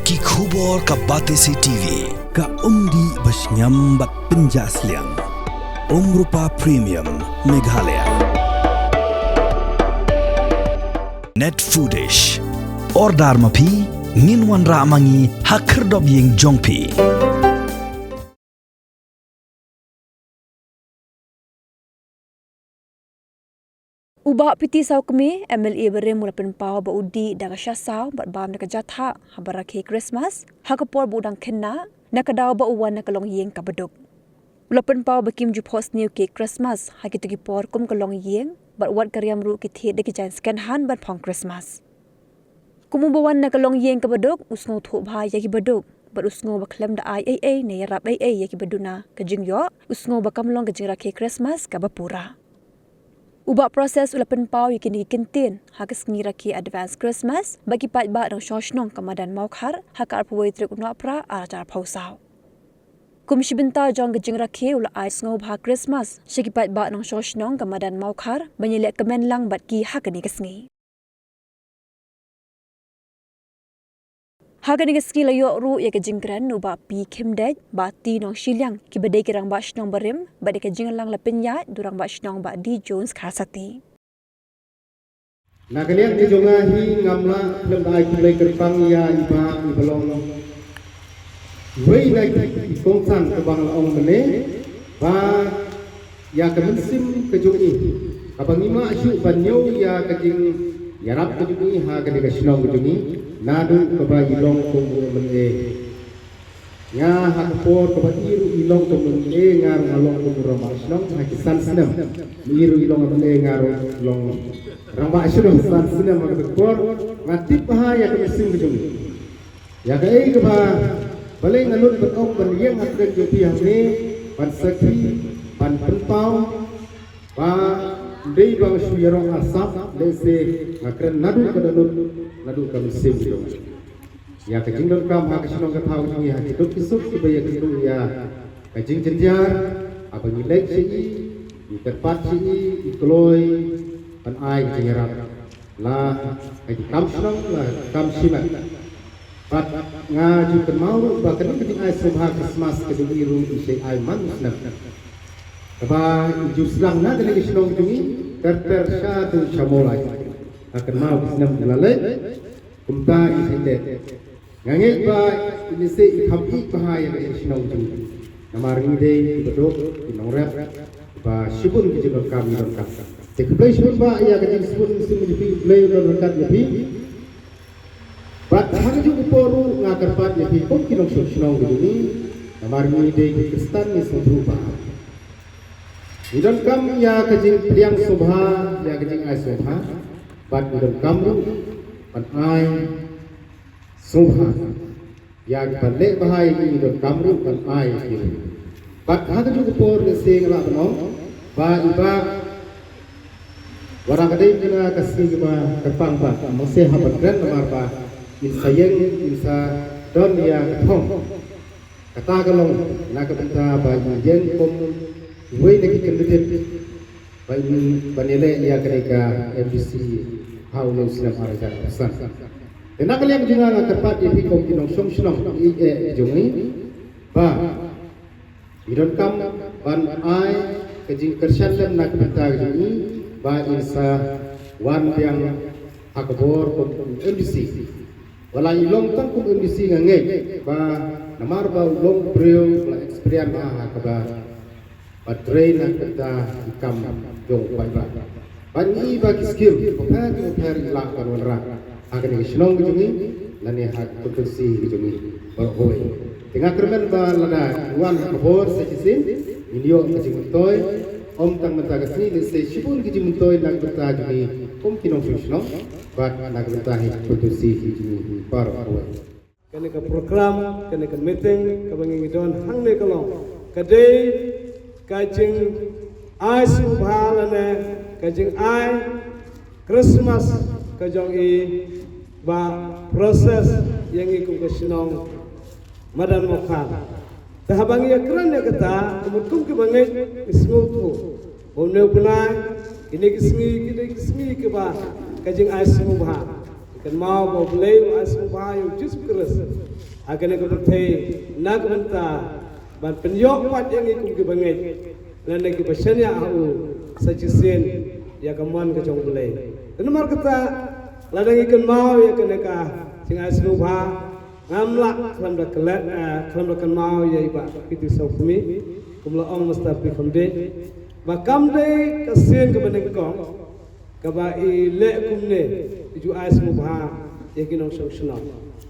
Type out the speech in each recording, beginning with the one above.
Ki khubor ka Batesi TV. Ka umdi basnyambat penjaslian. Rupa Premium Meghalaya. Net Foodish. Ordar mapi minwan ramangi hakerdob ying jongpi. Ubah piti sau kami MLA berem mula penpau ba udi daga syasau bat bam daga jatha habara ke Christmas hakapor budang kena nakadaw ba uwan nakalong yeng kabadok. Mula penpau ba kim ju post new ke Christmas hakitugi por kum kalong yeng bat wat karyam ru ki the deki jan second hand bat phong Christmas. Kumubawan nakalong yeng kabadok usngo tho bha yaki badok bat usngo ba klem da ai ne rap ai yaki baduna kajing yo usngo ba kamlong kajing ra ke Christmas ka bapura. Ubah proses ulapan pau yakin dikintin hakas ngira ki advance Christmas bagi pat ba dong shoshnong kamadan maukhar hakar puwai trik unapra ajar pausau. Kumshi binta jong gejing rakhe ula ais ngob ha Christmas shiki pat ba dong shoshnong kamadan maukhar banyelek kemen lang bat ki hakani kesngi. Hakani kesngi layo ru ya gejing kran ubah pi kimdej ba ti nong shilyang ki badai kirang ba shnong barim badai gejing lang lapenya durang ba shnong ba di Jones Khasati. Nakaliang ke jonga hi ngamla lem dai kulai kerpang ya iba ibalong. Wei nai kong san ke bang ong mene ba ya kemensim ke jongi. Abang ima syu banyo ya kejing yarap ke jongi ha ke de shnong ke jongi. Nadu keba ilong tunggu mene nga hakpor keba iru ilong tunggu mene ngar ngalong tunggu rambak senong hakisan senam iru ilong mene ngar long rambak senong san senam hakpor ngatip bahaya kemesim kejung ya kai keba balik ngalut betong berliang hakden jopi hamne pan sekri pan penpau pa dei bang suyarong asap lese ngakren nadu kedanut nadu kami sim dong. Ya kajing dong kam ha kasinong ka thau ni ha hidup kisuk ki baya kitu ya kajing jenjar apa nilai ci iterpat ci ikloi pan ai jenjarap la kajing kam sinong la kam simat pat ngaju ke mau bahkan kajing ai subha Christmas kedung iru isai ai man snap kaba juslang na dari sinong jungi terter satu chamolai akan mau senam lalai kumta isinde ngange ba ini se ikhapi bahaya dari sinong jungi namar ngide bedok inong rap ba shibun ki jebak kami don kap tekplay shibun ba ya kajing shibun sim jipi play don kat yapi bat haju uporu ngakarpat yapi kom kinong sinong jungi namar ngide ki kristan ni sodrupa idon kam ya kajing priang subha ya kajing ai subha bat idon kam ru pan ai subha ya balik bahai idon kam ru pan ai kiri bat hak ju por se ngala banong ba iba warang kadai kena kasih ba kepang ba masih habat gran namar ba insayeng insa don ya kathong kata kalong nakapita ba yen kom wei neki kandidat bai banele ya kereka MBC hau lo silam arajar pesan tena kalian juga nak tepat di kom kinong song sinong jongi ba idon kam ban ai kejing kersan lem nak beta jongi ba insa wan yang hakbor kom MBC wala ilong tang kom MBC ngange ba namar ba long breu la experience ha kaba Patrei nak kita ikam jong baik. Bani bagi skill, bukan ilah kanwara. Akan ini senang kejungi, lani hak potensi kejungi berhoi. Tengah kerman balada wan kabor sejisin, milio kejungi toy, om tang mentagasi lese shibun kejungi toy nak bertajungi, om kinong senang, bat nak bertahi potensi kejungi berhoi. Kene ke program, kene ke meeting, kebangi don hang le kalong. Kadai kajing ai subhalane kajing ai Christmas kajong i ba proses yang ikut kesinong madan mokhan tahabangi ya kran ya kata kemutum ke bangai ismutu omne punai ini kisngi ke ba kajing ai subha ikan mau bawa beli asal bayu justru keras akan ikan berteh nak mentah ban penyok mat yang ikut kebangai dan lagi pasnya aku sajisen ya kamuan kejong beli dan mar kata ladang ikan mau ya kena kah sing asal bah ngamlak kelam dak kelat kelam dak mau ya iba itu saukmi kumla ong mustafi kamde bakam de kasin ke benengkong kaba ile kumne ju asal bah ya kinong sosna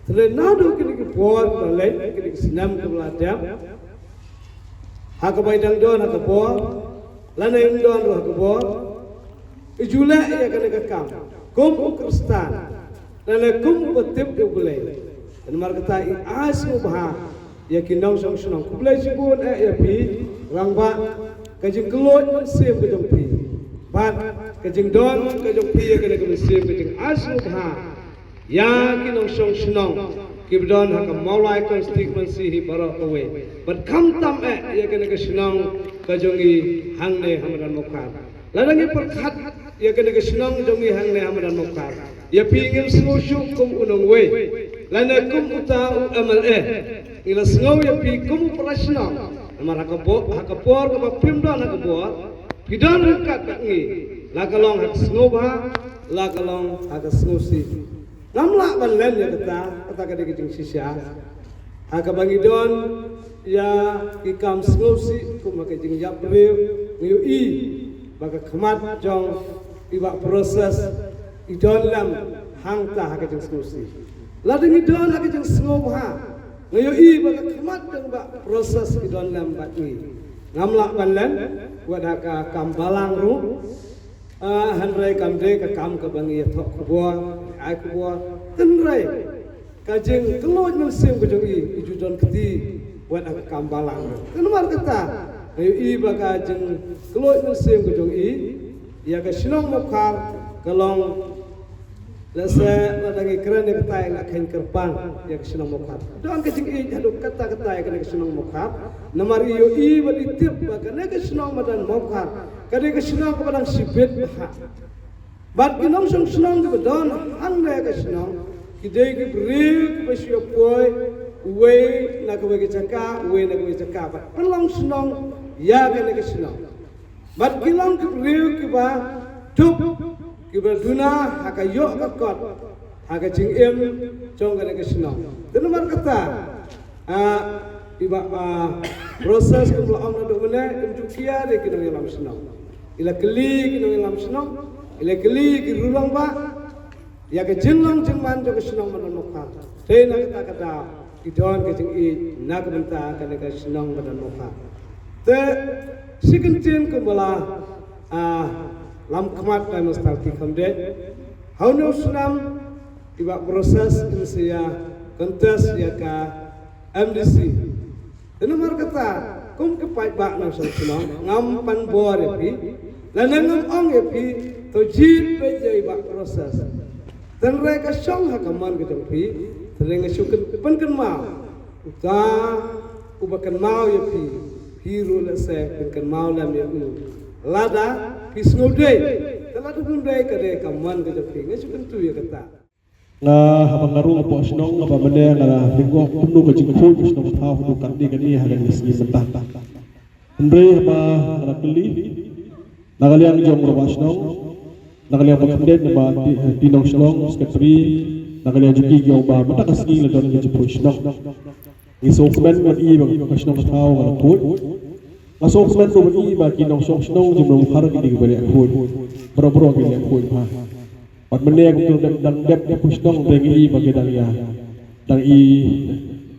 tele nado kini ke bor balai kini sinam ke beladam hakabai dang don hakabor lana yang don hakabor ijula ya kena kakam kum kristan lana kum betip ke bulai dan markata i asu bah ya kinong song sunong bulai sibun ya pi rangba kajing kelot sim kajong pi bat kajing don kajong pi ya kena sim kajing asu bah ya kinong song sunong kibdon hakam maulai constituency hi barok away but kam tam ya kena sunong kajongi hangne hamadan mokar ladangi perkhat ya kena sunong jongi hangne hamadan mokar ya pingin slusuk kum unong we lana kum uta MLA ila sngau ya pi kum prashna amar hakapor ka pimdon hakapor pidon rekat ngi lakalong hak sngau ba lakalong hak sngau si namla balen ya kata kada kijing sisya hakabangi don ya ikam sngau si kum kijing yaprew ngiu i baka khamat jong iba proses idon lam hangta hakajeng snusi ladeng idon hakajeng snobha ngayo i baka khamat deng ba proses idon lam batni ngamla banlan wadaka kambalang ru hanrai kamde ka kam ka bangi thok kubwa ai kubwa tenrai kajeng keloj men sim kajeng i ijudon keti wadaka kambalang kenmar kata ngayo i baka jeng keloj men sim kajeng i ya ka sinong mokhar kalong lasa ladangi keren yang kata yang akan kerpan yang kesenang mokhar doang kecing i haduk kata yang kena kesenang mokhar namar iyo i balitip bakana kesenang madan mokhar kade kesenang kepadang sibit bah bat kinong song senang ke badon hande kesenang kidai ke beri ke siap boy we nak ke caka we nak ke caka bat pelong senang ya kena kesenang bat kilong ke beri ke ba tup kiberduna haka yok kakot haka jingim jong kana kesenang dan nomor kata iba proses kumla amna do mena imjukia de kinong yalam senang ila keli kinong yalam senang ila keli kirulang ba ya ke jinglong jingman jo kesenang manan mokha tena kata idon ke jing i nak benta kana kesenang manan mokha te sikentin kumala lam khamat dan nostalgia kamde hauno sunam iba proses insia kontes ya ka MDC dan nomor kata kum ke pai ba nang song sunam ngam pan bor pi lan ngam ong pi to jit pe je iba proses dan reka song hakaman ke jong pi tereng syukur pen kan mau uta ubakan mau ya pi hiru la se pen kan mau lam ya lada pisngudai kalau tu ngudai kade kaman ke jepi ngesukan tu ya kata nga habang ngaru po sinong nga pamane nga linggo pumno ka jingkol sinong tao do kandi kani halang nisni mentah andre ba nga kali nagaliang jong robasnong nagaliang pagkapden na ba tinong sinong sekretary nagaliang jugi gyong ba mata kasgi la don nga jepo sinong isokmen nga i bang sinong tao nga put masuk semen tu bagi bagi nong sok nong jumlah mukhar kita beri akun, bro kita akun ha. Pat menek tu dan dep push nong bagi bagi dalia, dan i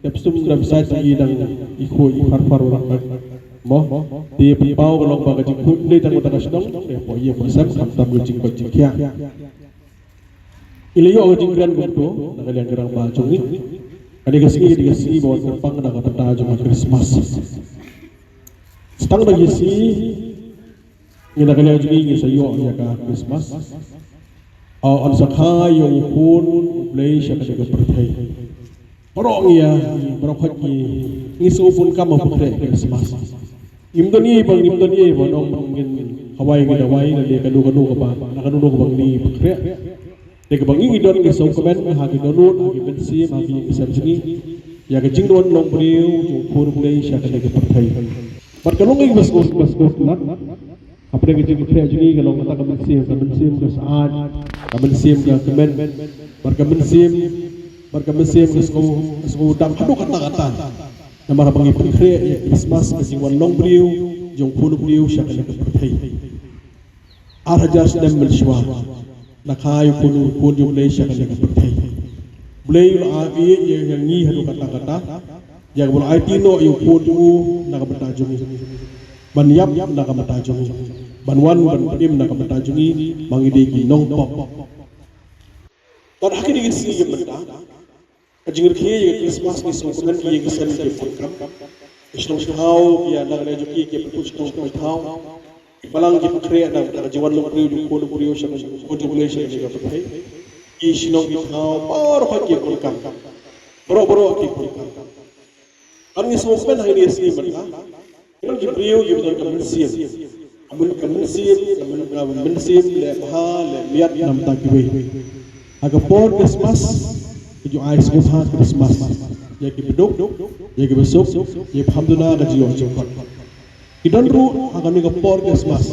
dep sum dalam site i dan ikut far orang moh di pau kalau bagi jikut ni dan mata kasnong, ya po iya pasal tam gujing kia. Iliyo gujing kutu, nak lihat gerang bacung ni. Ada kesini bawa terpang nak kata Jumat Krismas. Setang bagi si kita kena juga ini sayo ya ka Christmas. An sakha yung pun play siya kasi perthai. Parong ya berokhat ni ngiso pun kam perthai Christmas. Imdoni bang nong ngin hawai ngin hawai na dia kadu ka ba nakadu ka bang ni perthai. Dek bangi ngidon ke sau komen hagi donut hagi bensim hagi isam sini ya ke jingdon long beriu jung pur bulai syaka dek pertai. Berkalung ing bas nak apa dek jing pertai jini kalau kata ke bensim ke saat ke bensim ke kemen berka bensim ke sau dam hadu kata nama bangi pertai ya Christmas ke jingwan long beriu jung pur beriu syaka dek pertai. Arhajas dan melshwa nakai pun jumlah syakal yang bertai. Boleh lagi yang ni hadu kata yang boleh tino yang pun tu nak bertajungi. Banyap nak bertajungi. Banwan bandim nak bertajungi. Mangidegi nong pop. Pada akhir ini sih yang berta. Kajingir kia yang Christmas ni sungkuman kia yang kesan yang berkam. Isnong syahau kia nak lejuki kia berpucuk bertau. Balang kita kreat dan kajian lo kriu juko lo kriu sama kontribusi juga berpai. Isinong kita baru haki berkam, baru haki berkam. Kami semua pun hari ini sini mereka. Kalau kita kriu kita kemensiam, kemensiam lepah lihat nam takiwe. Agar por Christmas, itu ais buah Christmas. Ya kita beduk, ya kita besok, ya alhamdulillah kajian jengkot. Kidan ru akan ni kapor Christmas.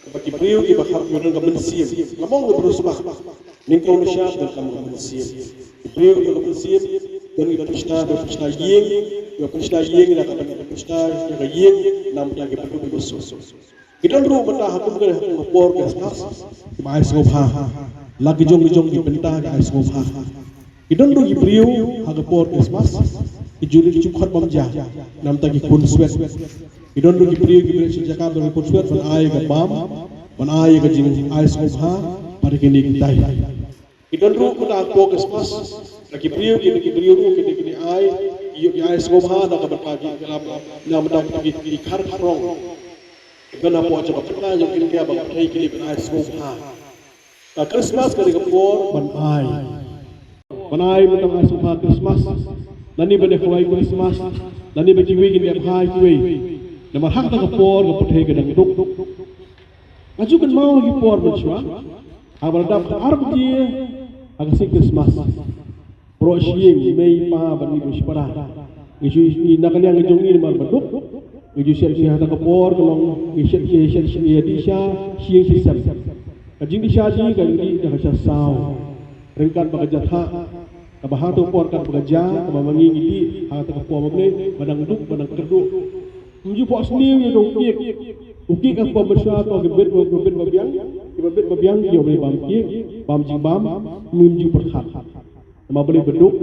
Bagi beliau kita harap kita kemensiam. Ngomong kita berusbah. Ningkau nusyab dan kamu kemensiam. Beliau kita kemensiam dan kita pesta yeng. Kita pesta yeng dan kita pesta yeng. Nam lagi perlu bersuh. Kidan ru benda hakum kita kapor Christmas. Ais ngobha. Lagi jong di benda ais ngobha. Kidan ru beliau kapor Christmas. Ijuli cukup pamjah. Nam tagi kun sweat. Idon ru gibriu sejak abdul kursuat ban ay ke bam ban ay ke jing ay sokha pada kini kitai idon ru kuda ko Christmas lagi gibriu ru kini ay iyo ay sokha da ka pagi kelam na mata pagi di khar kharong ibn apo coba pernah yang kini bang thai kini ay sokha Christmas kali kapor ban ay mata ay sokha Christmas nani bade khawai Christmas nani bagi wi kini ay kiwi nama hak tak kapor kapothe ke dang duk aju kan mau lagi por bersua abar dap arab dia agak sik Christmas pro sieng mei pa bani bersepara isu ini nak yang ngejongi mar beduk isu siap tak kapor kalong isu dia disha sieng sisam kajing disha ji gangi dah sao ringkat bagajatha kabah tu por kan bagaja kamangi ngidi hak tak kapor mabne badang duk badang kerduk Maju pos ni yang ukik, ukik apa bersah atau gebet babiang dia boleh bam jibam, maju perhat. Nama boleh beduk,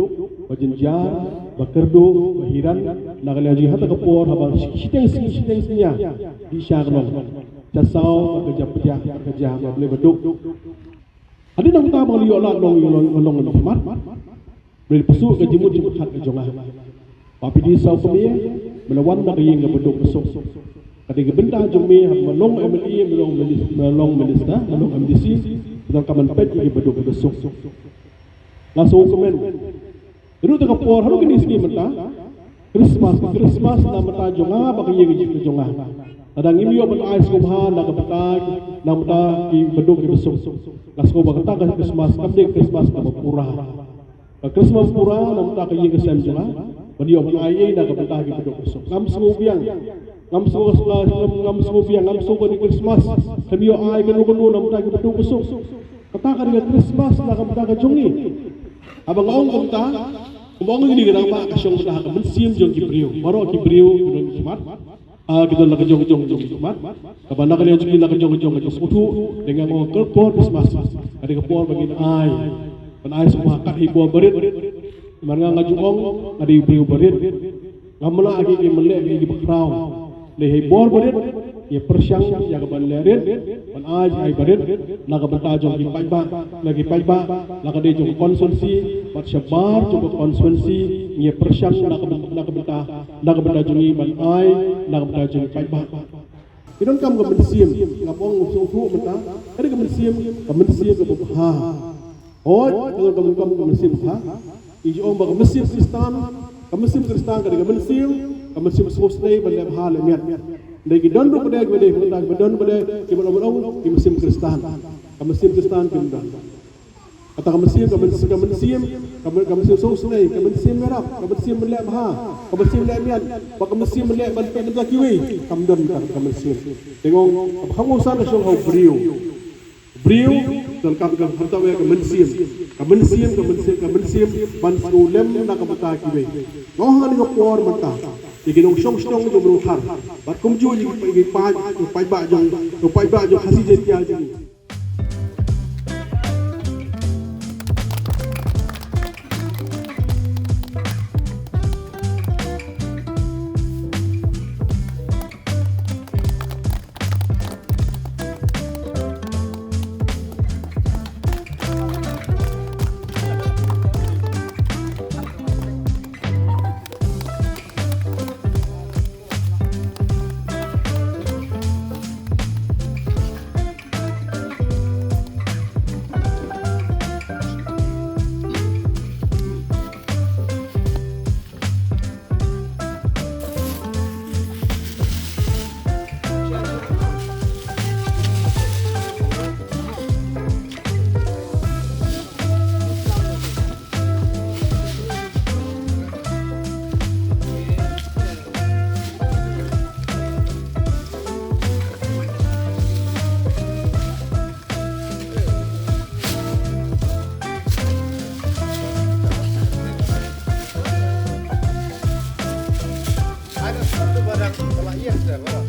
bajenjar, bakerdo, bahiran, nak lihat jihad kapor, habang siteng di syarong, jasau, kerja, boleh beduk. Ada nak tahu bang liok lah long mat, boleh pesuk ke jemut hat ke jongah. Tapi di sau pemia melawan nak yang beduk besok. Ketika benda jumi melong MLI melong minister melong MDC dan kaman pet yang beduk besok. Langsung komen. Dulu tak kapor haru kini sini mata Christmas na mata jonga bagi yang jonga. Adang imio men ais kubha na kapatag na mata ki beduk besok. Langsung bakata Christmas kamde Christmas ka pura. Christmas pura na mata ki yang sem jonga. Beliau menayai nak bertah gitu besok. Ngam semua biang di Christmas. Kami ay kanu nak bertah gitu besok. Katakan dengan Christmas nak bertah kejongi. Abang ngong kata, ngomong ini kenapa kasyong bertah kemensiam jong kibriu. Baru kibriu kudun kimat. Kita nak kejong kimat. Kapan nak kalian jongi nak kejong seputu dengan mau kerpor Christmas. Ada kerpor bagi ay. Penai semua kat hibur berit. Marga ngajung ada ibu berit, ngamla lagi melek lagi berkerau, lehi bor berit, ia persiang yang keban lerit, ban aj ay berit, laga bertajung lagi paiba, laga dia jung konsumsi, bat syabar jung konsumsi, ia persiang laga bertajungi ban ay, laga bertajung paiba. Idon kam kemensiam, ngapong usuh mata, ada kemensiam kebuha. Oh, kalau kamu kemensiam ha? Iji ombak Mesir Kristan ketika Mesir Sosnei benda hal miat. Dari don ru pada don pada kiban Mesir Kristan kiban. Kata kemensiam sosnai, kemensiam merah, kemensiam melek maha, kemensiam melek mian, pak kemensiam melek bantai negara kiwi, kamdon kemensiam. Tengok pengusaha nasional hau beliau dan kata kemensiam ban ulem nak kata kiwi. Ngohang ni ngopor mata. Ikinong song jo beruhar. Bat kumju igi pai ba jo hasil jadi aja. Ada satu barang kalau iya sudah.